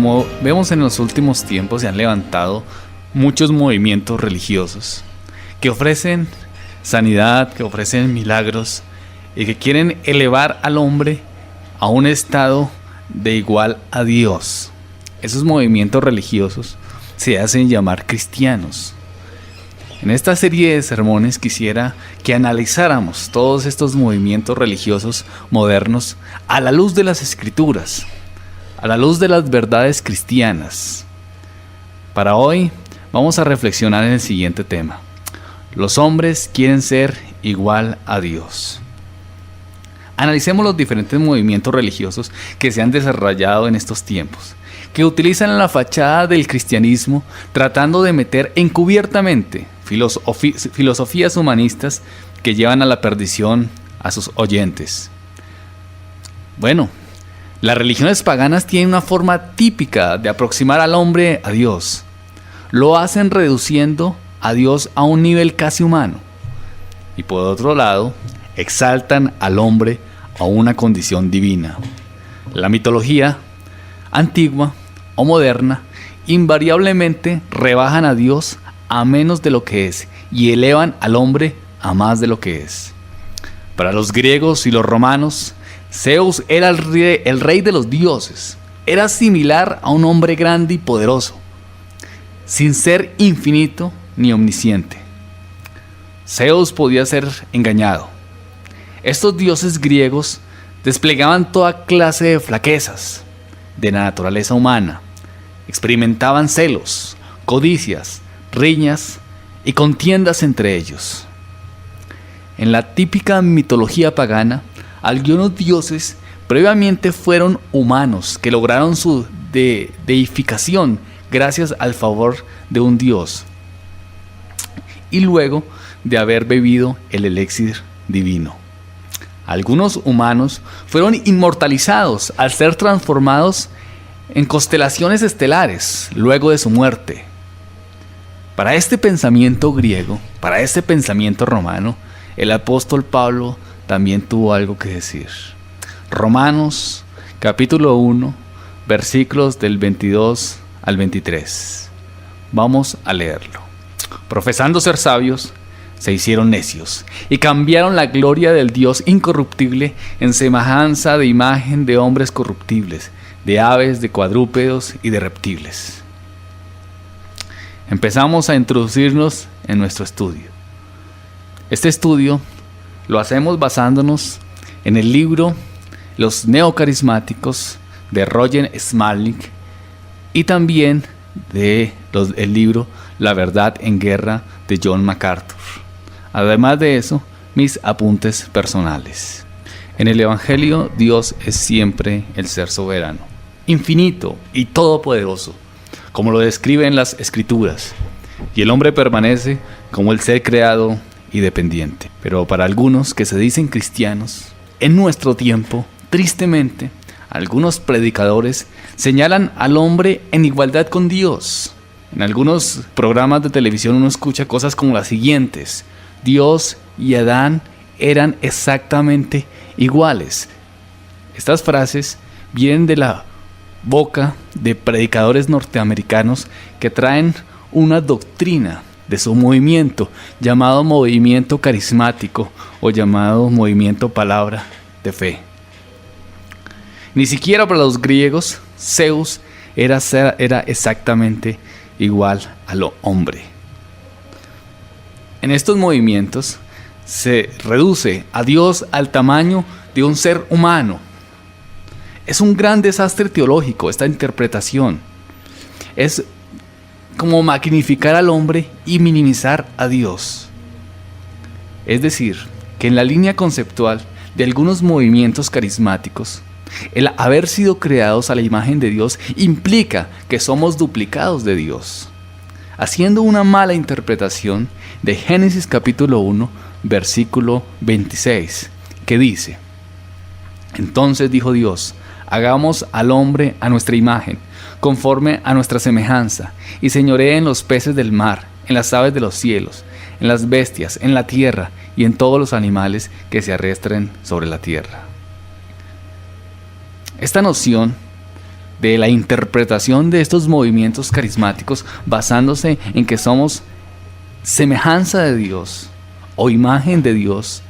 Como vemos en los últimos tiempos se han levantado muchos movimientos religiosos que ofrecen sanidad, que ofrecen milagros y que quieren elevar al hombre a un estado de igual a Dios. Esos movimientos religiosos se hacen llamar cristianos. En esta serie de sermones quisiera que analizáramos todos estos movimientos religiosos modernos a la luz de las Escrituras, a la luz de las verdades cristianas. Para hoy vamos a reflexionar en el siguiente tema: los hombres quieren ser igual a Dios. Analicemos los diferentes movimientos religiosos que se han desarrollado en estos tiempos, que utilizan la fachada del cristianismo tratando de meter encubiertamente filosofías humanistas que llevan a la perdición a sus oyentes. Bueno, las religiones paganas tienen una forma típica de aproximar al hombre a Dios. Lo hacen reduciendo a Dios a un nivel casi humano. Y por otro lado, exaltan al hombre a una condición divina. La mitología, antigua o moderna, invariablemente rebajan a Dios a menos de lo que es y elevan al hombre a más de lo que es. Para los griegos y los romanos, Zeus era el rey de los dioses. Era similar a un hombre grande y poderoso, sin ser infinito ni omnisciente. Zeus podía ser engañado. Estos dioses griegos desplegaban toda clase de flaquezas de la naturaleza humana. Experimentaban celos, codicias, riñas y contiendas entre ellos. En la típica mitología pagana, algunos dioses previamente fueron humanos que lograron su deificación gracias al favor de un dios y luego de haber bebido el elixir divino. Algunos humanos fueron inmortalizados al ser transformados en constelaciones estelares luego de su muerte. Para este pensamiento griego, para este pensamiento romano, el apóstol Pablo también tuvo algo que decir. Romanos capítulo 1, versículos del 22 al 23. Vamos a leerlo. Profesando ser sabios, se hicieron necios y cambiaron la gloria del Dios incorruptible en semejanza de imagen de hombres corruptibles, de aves, de cuadrúpedos y de reptiles. Empezamos a introducirnos en nuestro estudio. Este estudio lo hacemos basándonos en el libro Los Neocarismáticos de Roger Smalling y también del libro La Verdad en Guerra de John MacArthur. Además de eso, mis apuntes personales. En el Evangelio, Dios es siempre el ser soberano, infinito y todopoderoso, como lo describen las Escrituras, y el hombre permanece como el ser creado y dependiente. Pero para algunos que se dicen cristianos, en nuestro tiempo, tristemente, algunos predicadores señalan al hombre en igualdad con Dios. En algunos programas de televisión uno escucha cosas como las siguientes: Dios y Adán eran exactamente iguales. Estas frases vienen de la boca de predicadores norteamericanos que traen una doctrina de su movimiento llamado movimiento carismático o llamado movimiento palabra de fe. Ni siquiera para los griegos Zeus era exactamente igual al hombre. En estos movimientos se reduce a Dios al tamaño de un ser humano. Es un gran desastre teológico esta interpretación. Es como magnificar al hombre y minimizar a Dios. Es decir, que en la línea conceptual de algunos movimientos carismáticos, el haber sido creados a la imagen de Dios implica que somos duplicados de Dios, haciendo una mala interpretación de Génesis capítulo 1, versículo 26, que dice: Entonces dijo Dios, hagamos al hombre a nuestra imagen, conforme a nuestra semejanza, y señoree en los peces del mar, en las aves de los cielos, en las bestias, en la tierra, y en todos los animales que se arrastren sobre la tierra. Esta noción de la interpretación de estos movimientos carismáticos basándose en que somos semejanza de Dios o imagen de Dios.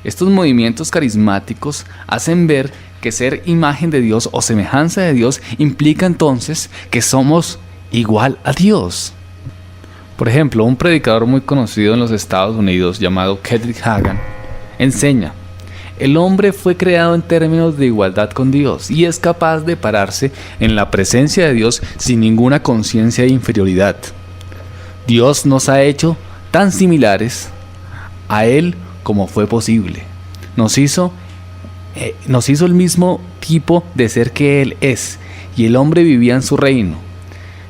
Estos movimientos carismáticos hacen ver que ser imagen de Dios o semejanza de Dios implica entonces que somos igual a Dios. Por ejemplo, un predicador muy conocido en los Estados Unidos llamado Kenneth Hagin enseña: el hombre fue creado en términos de igualdad con Dios y es capaz de pararse en la presencia de Dios sin ninguna conciencia de inferioridad. Dios nos ha hecho tan similares a Él como fue posible. Nos hizo el mismo tipo de ser que Él es, y el hombre vivía en su reino.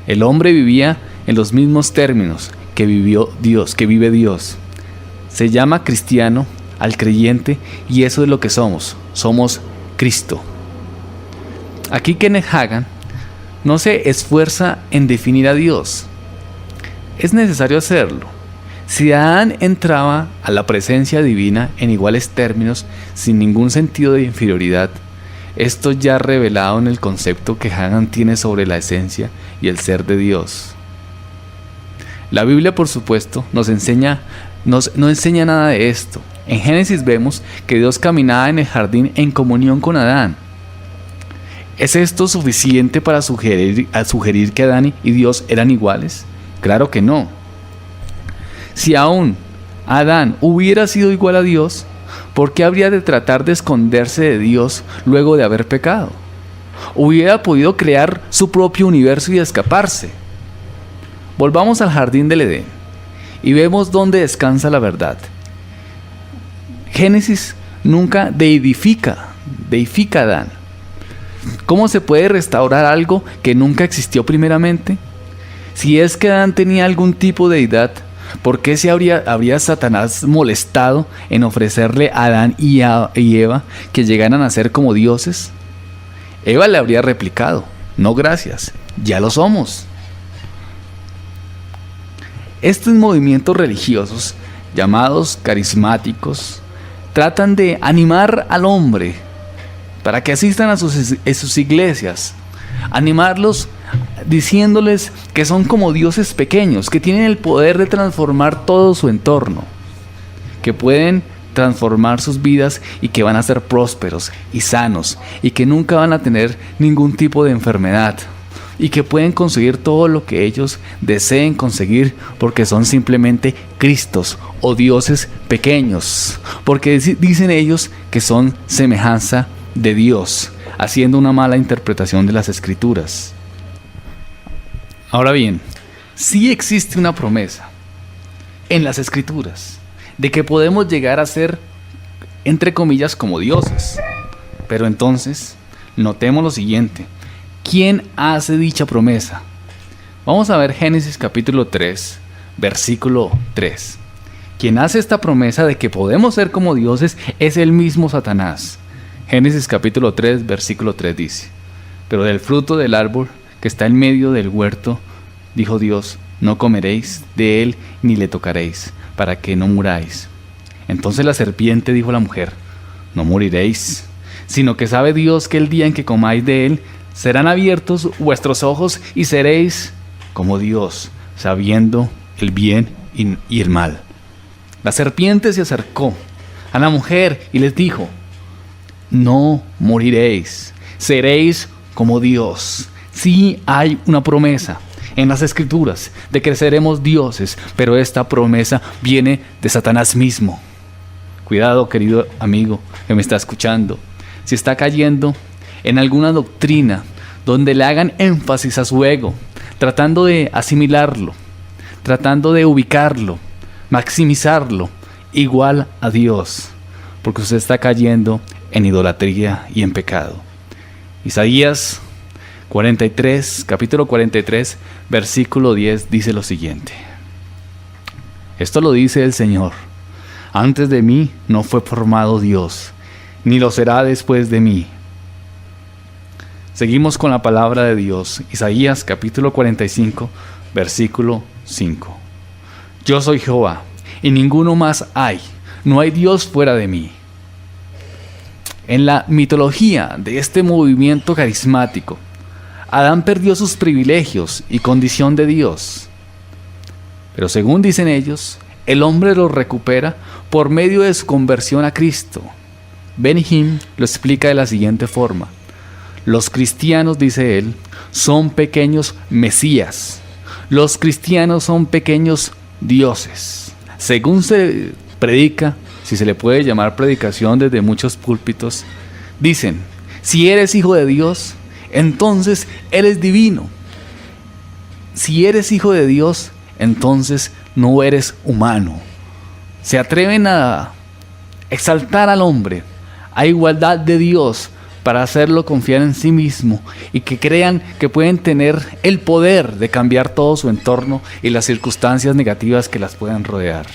El hombre vivía en los mismos términos que vive Dios. Se llama cristiano al creyente, y eso es lo que somos Cristo. Aquí Kenneth Hagin no se esfuerza en definir a Dios. Es necesario hacerlo. Si Adán entraba a la presencia divina en iguales términos, sin ningún sentido de inferioridad, esto ya revelado en el concepto que Hagin tiene sobre la esencia y el ser de Dios. La Biblia, por supuesto, no enseña nada de esto. En Génesis vemos que Dios caminaba en el jardín en comunión con Adán. ¿Es esto suficiente para sugerir que Adán y Dios eran iguales? Claro que no. Si aún Adán hubiera sido igual a Dios, ¿por qué habría de tratar de esconderse de Dios luego de haber pecado? Hubiera podido crear su propio universo y escaparse. Volvamos al jardín del Edén y vemos dónde descansa la verdad. Génesis nunca deifica a Adán. ¿Cómo se puede restaurar algo que nunca existió primeramente? Si es que Adán tenía algún tipo de deidad, ¿por qué se habría Satanás molestado en ofrecerle a Adán y Eva que llegaran a ser como dioses? Eva le habría replicado: no, gracias, ya lo somos. Estos movimientos religiosos, llamados carismáticos, tratan de animar al hombre para que asistan a sus iglesias, animarlos diciéndoles que son como dioses pequeños, que tienen el poder de transformar todo su entorno, que pueden transformar sus vidas y que van a ser prósperos y sanos y que nunca van a tener ningún tipo de enfermedad y que pueden conseguir todo lo que ellos deseen conseguir porque son simplemente Cristos o dioses pequeños, porque dicen ellos que son semejanza de Dios, haciendo una mala interpretación de las Escrituras. Ahora bien, sí existe una promesa en las Escrituras de que podemos llegar a ser, entre comillas, como dioses. Pero entonces, notemos lo siguiente: ¿quién hace dicha promesa? Vamos a ver Génesis capítulo 3, versículo 3. Quien hace esta promesa de que podemos ser como dioses es el mismo Satanás. Génesis capítulo 3, versículo 3 dice: pero del fruto del árbol que está en medio del huerto, dijo Dios, no comeréis de él ni le tocaréis, para que no muráis. Entonces la serpiente dijo a la mujer: no moriréis, sino que sabe Dios que el día en que comáis de él, serán abiertos vuestros ojos y seréis como Dios, sabiendo el bien y el mal. La serpiente se acercó a la mujer y les dijo: no moriréis, seréis como Dios. Sí hay una promesa en las Escrituras de que seremos dioses, pero esta promesa viene de Satanás mismo. Cuidado, querido amigo que me está escuchando, si está cayendo en alguna doctrina donde le hagan énfasis a su ego, tratando de asimilarlo, tratando de ubicarlo, maximizarlo, igual a Dios, porque usted está cayendo en idolatría y en pecado. Isaías 43, capítulo 43, versículo 10 dice lo siguiente: esto lo dice el Señor: antes de mí no fue formado Dios, ni lo será después de mí. Seguimos con la palabra de Dios. Isaías capítulo 45, versículo 5. Yo soy Jehová, y ninguno más hay, no hay Dios fuera de mí. En la mitología de este movimiento carismático, Adán perdió sus privilegios y condición de Dios. Pero según dicen ellos, el hombre los recupera por medio de su conversión a Cristo. Ben-Hinn lo explica de la siguiente forma: los cristianos, dice él, son pequeños mesías. Los cristianos son pequeños dioses. Según se predica, si se le puede llamar predicación desde muchos púlpitos, dicen: si eres hijo de Dios, entonces eres divino. Si eres hijo de Dios, entonces no eres humano. Se atreven a exaltar al hombre a igualdad de Dios para hacerlo confiar en sí mismo y que crean que pueden tener el poder de cambiar todo su entorno y las circunstancias negativas que las puedan rodear.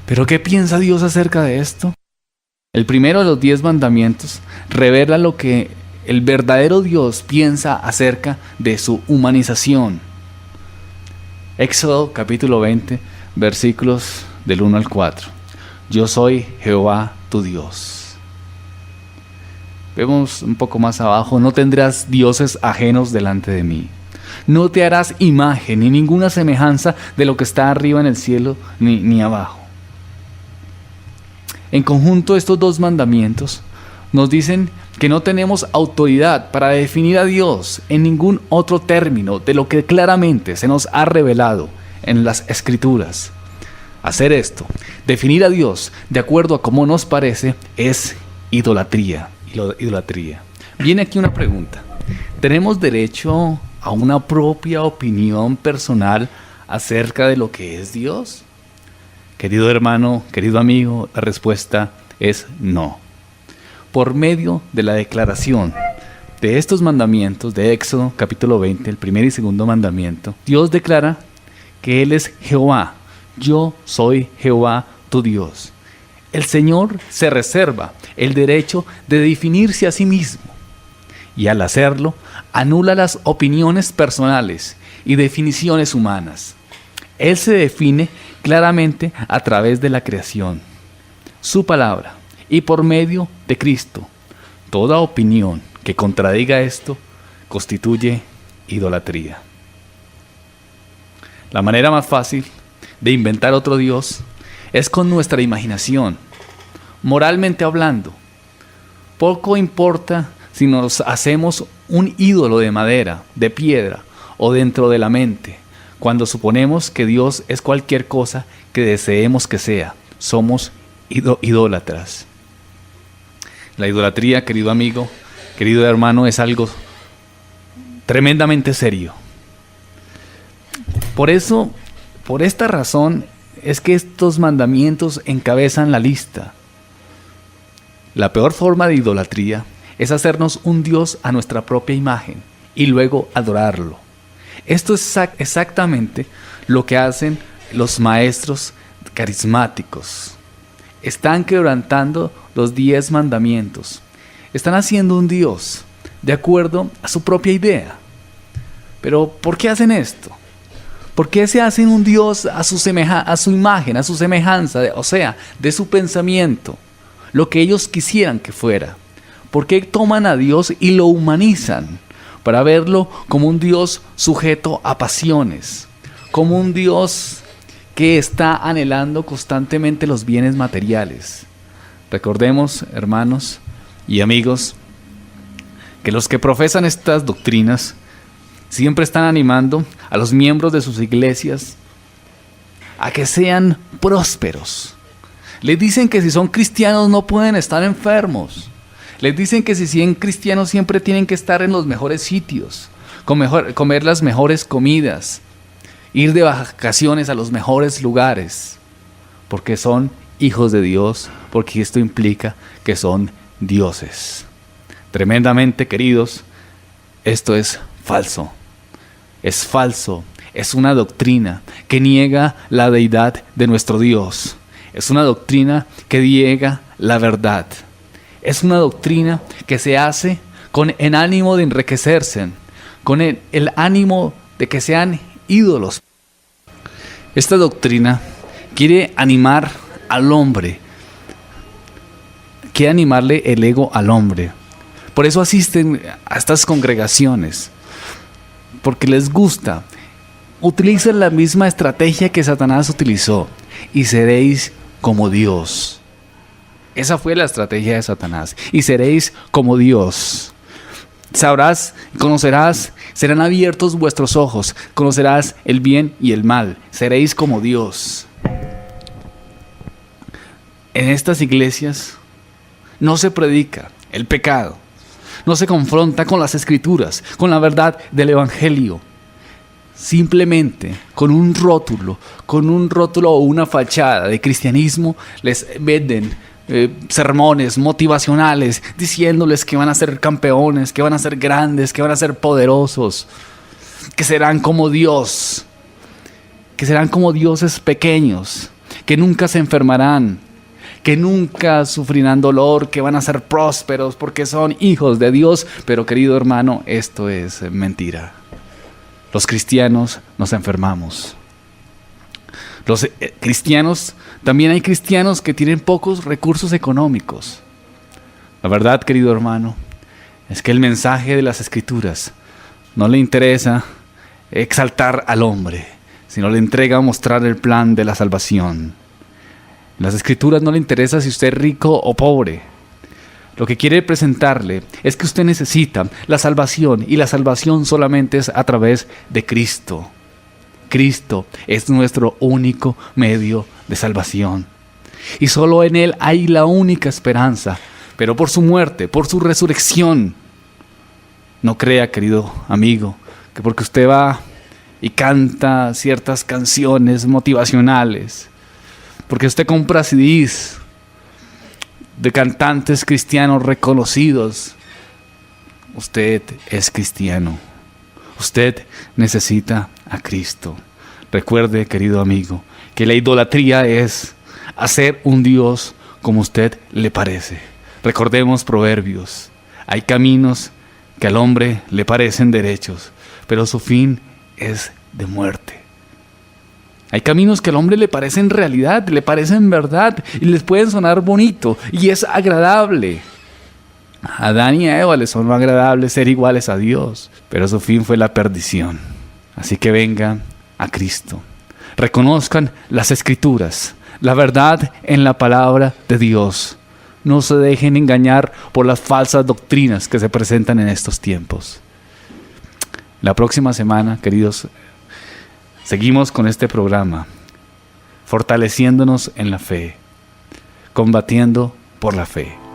¿Pero qué piensa Dios acerca de esto? El primero de los 10 mandamientos revela lo que el verdadero Dios piensa acerca de su humanización. Éxodo capítulo 20, versículos del 1 al 4. Yo soy Jehová tu Dios. Vemos un poco más abajo: no tendrás dioses ajenos delante de mí. No te harás imagen ni ninguna semejanza de lo que está arriba en el cielo ni abajo. En conjunto, estos 2 mandamientos nos dicen que no tenemos autoridad para definir a Dios en ningún otro término de lo que claramente se nos ha revelado en las Escrituras. Hacer esto, definir a Dios de acuerdo a cómo nos parece, es idolatría. Viene aquí una pregunta: ¿tenemos derecho a una propia opinión personal acerca de lo que es Dios? Querido hermano, querido amigo, la respuesta es no. Por medio de la declaración de estos mandamientos de Éxodo capítulo 20, el primer y segundo mandamiento, Dios declara que Él es Jehová. Yo soy Jehová tu Dios. El Señor se reserva el derecho de definirse a sí mismo, y al hacerlo anula las opiniones personales y definiciones humanas. Él se define claramente a través de la creación, su palabra y por medio de Cristo. Toda opinión que contradiga esto constituye idolatría. La manera más fácil de inventar otro Dios es con nuestra imaginación. Moralmente hablando, poco importa si nos hacemos un ídolo de madera, de piedra o dentro de la mente, cuando suponemos que Dios es cualquier cosa que deseemos que sea. Somos idólatras. La idolatría, querido amigo, querido hermano, es algo tremendamente serio. Por eso, por esta razón, es que estos mandamientos encabezan la lista. La peor forma de idolatría es hacernos un Dios a nuestra propia imagen y luego adorarlo. Esto es exactamente lo que hacen los maestros carismáticos. Están quebrantando los 10 mandamientos. Están haciendo un Dios de acuerdo a su propia idea. Pero ¿por qué hacen esto? ¿Por qué se hacen un Dios a su imagen, a su semejanza, o sea, de su pensamiento? Lo que ellos quisieran que fuera. ¿Por qué toman a Dios y lo humanizan para verlo como un Dios sujeto a pasiones, como un Dios que está anhelando constantemente los bienes materiales? Recordemos, hermanos y amigos, que los que profesan estas doctrinas siempre están animando a los miembros de sus iglesias a que sean prósperos. Les dicen que si son cristianos no pueden estar enfermos. Les dicen que si son cristianos siempre tienen que estar en los mejores sitios, comer las mejores comidas, ir de vacaciones a los mejores lugares, porque son hijos de Dios, porque esto implica que son dioses. Tremendamente, queridos, esto es falso. Es falso. Es una doctrina que niega la deidad de nuestro Dios. Es una doctrina que niega la verdad. Es una doctrina que se hace con el ánimo de enriquecerse, con el ánimo de que sean ídolos. Esta doctrina quiere animar al hombre, quiere animarle el ego al hombre. Por eso asisten a estas congregaciones. porque les gusta, utilicen la misma estrategia que Satanás utilizó y seréis como Dios. Esa fue la estrategia de Satanás. Y seréis como Dios. Sabrás, conocerás, serán abiertos vuestros ojos, conocerás el bien y el mal. Seréis como Dios. En estas iglesias no se predica el pecado. No se confronta con las escrituras, con la verdad del evangelio. Simplemente con un rótulo o una fachada de cristianismo les venden sermones motivacionales diciéndoles que van a ser campeones, que van a ser grandes, que van a ser poderosos, que serán como Dios, que serán como dioses pequeños, que nunca se enfermarán, que nunca sufrirán dolor, que van a ser prósperos porque son hijos de Dios. Pero querido hermano, esto es mentira. Los cristianos nos enfermamos. Los cristianos, también hay cristianos que tienen pocos recursos económicos. La verdad, querido hermano, es que el mensaje de las Escrituras no le interesa exaltar al hombre, sino le entrega a mostrar el plan de la salvación. En las Escrituras no le interesa si usted es rico o pobre. Lo que quiere presentarle es que usted necesita la salvación, y la salvación solamente es a través de Cristo. Cristo es nuestro único medio de salvación. Y solo en Él hay la única esperanza. Pero por su muerte, por su resurrección, no crea, querido amigo, que porque usted va y canta ciertas canciones motivacionales, porque usted compra CDs de cantantes cristianos reconocidos, usted es cristiano. Usted necesita a Cristo. Recuerde, querido amigo, que la idolatría es hacer un Dios como usted le parece. Recordemos Proverbios. Hay caminos que al hombre le parecen derechos, pero su fin es de muerte. Hay caminos que al hombre le parecen realidad, le parecen verdad y les pueden sonar bonito y es agradable. A Adán y a Eva les sonó agradable ser iguales a Dios, pero su fin fue la perdición. Así que vengan a Cristo. Reconozcan las Escrituras, la verdad en la palabra de Dios. No se dejen engañar por las falsas doctrinas que se presentan en estos tiempos. La próxima semana, queridos, seguimos con este programa, fortaleciéndonos en la fe, combatiendo por la fe.